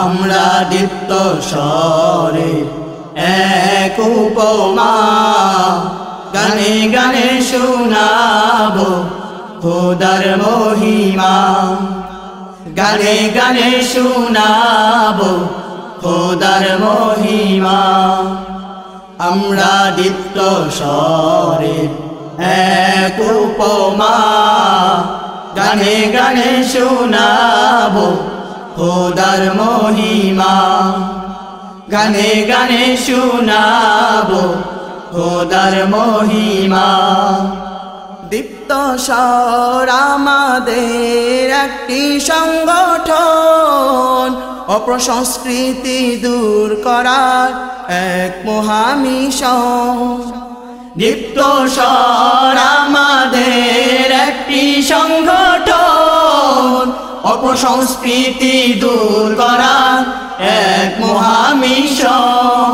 আমরা দীপ্ত স্বরে এক উপমা গানে গানে শোনাবো খোদার মহিমা। গানে গানে শোনাবো খোদার মহিমা। আমরা দীপ্ত স্বরে এক উপমা গানে গানে শোনাবো খোদার মহিমা। গানে গানে শোনাবো খোদার মহিমা। দীপ্ত স্বর আমাদের একটি সংগঠন, অপসংস্কৃতি দূর করার এক মহামিশন। দীপ্ত স্বর আমাদের একটি সংগঠন, অপসংস্কৃতি দূর করার এক মহামিশন।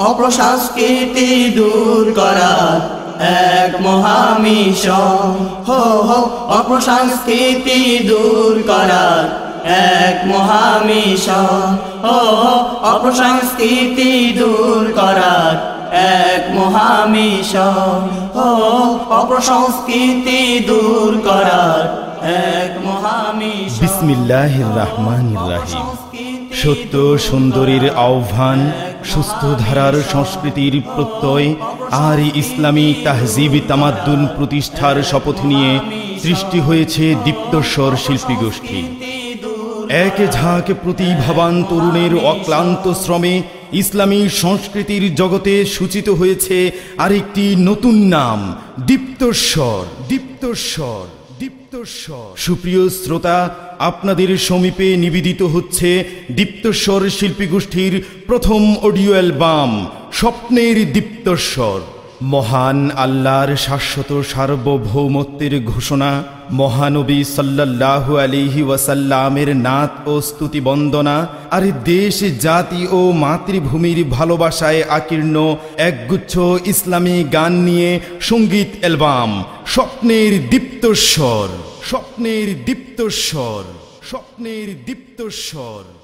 অপসংস্কৃতি দূর করার এক মহামিশন। হো হো অপসংস্কৃতি দূর করার এক মহামিশন। হো হো অপসংস্কৃতি দূর করার এক মহামিশন। হো অপসংস্কৃতি দূর করার এক মহামিশন। বিসমিল্লাহির রহমানির রহিম। সত্য সুন্দরীর আহ্বান, সুস্থ ধারার সংস্কৃতির প্রত্যয় আর ইসলামী তাহজিব তামাদ্দুন প্রতিষ্ঠার শপথ নিয়ে সৃষ্টি হয়েছে দীপ্তস্বর শিল্পী গোষ্ঠী। এক ঝাঁক প্রতিভাবান তরুণের অক্লান্ত শ্রমে ইসলামী সংস্কৃতির জগতে সূচিত হয়েছে আরেকটি নতুন নাম, দীপ্তস্বর। দীপ্তস্বর, দীপ্তস্বর। সুপ্রিয় শ্রোতা, আপনাদের সমীপে নিবেদিত হচ্ছে দীপ্তস্বর শিল্পী গোষ্ঠীর প্রথম অডিও অ্যালবাম স্বপ্নের দীপ্তস্বর। মহান আল্লাহর শাশ্বত সার্বভৌমত্বের ঘোষণা, মহানবী সাল্লাল্লাহু আলাইহি ওয়াসাল্লামের নাত ও স্তুতি বন্দনা, আর দেশ জাতি ও মাতৃভূমির ভালোবাসায় আকীর্ণ একগুচ্ছ ইসলামী গান নিয়ে সঙ্গীত অ্যালবাম স্বপ্নের দীপ্তস্বর। স্বপ্নের দীপ্তস্বর। স্বপ্নের দীপ্তস্বর।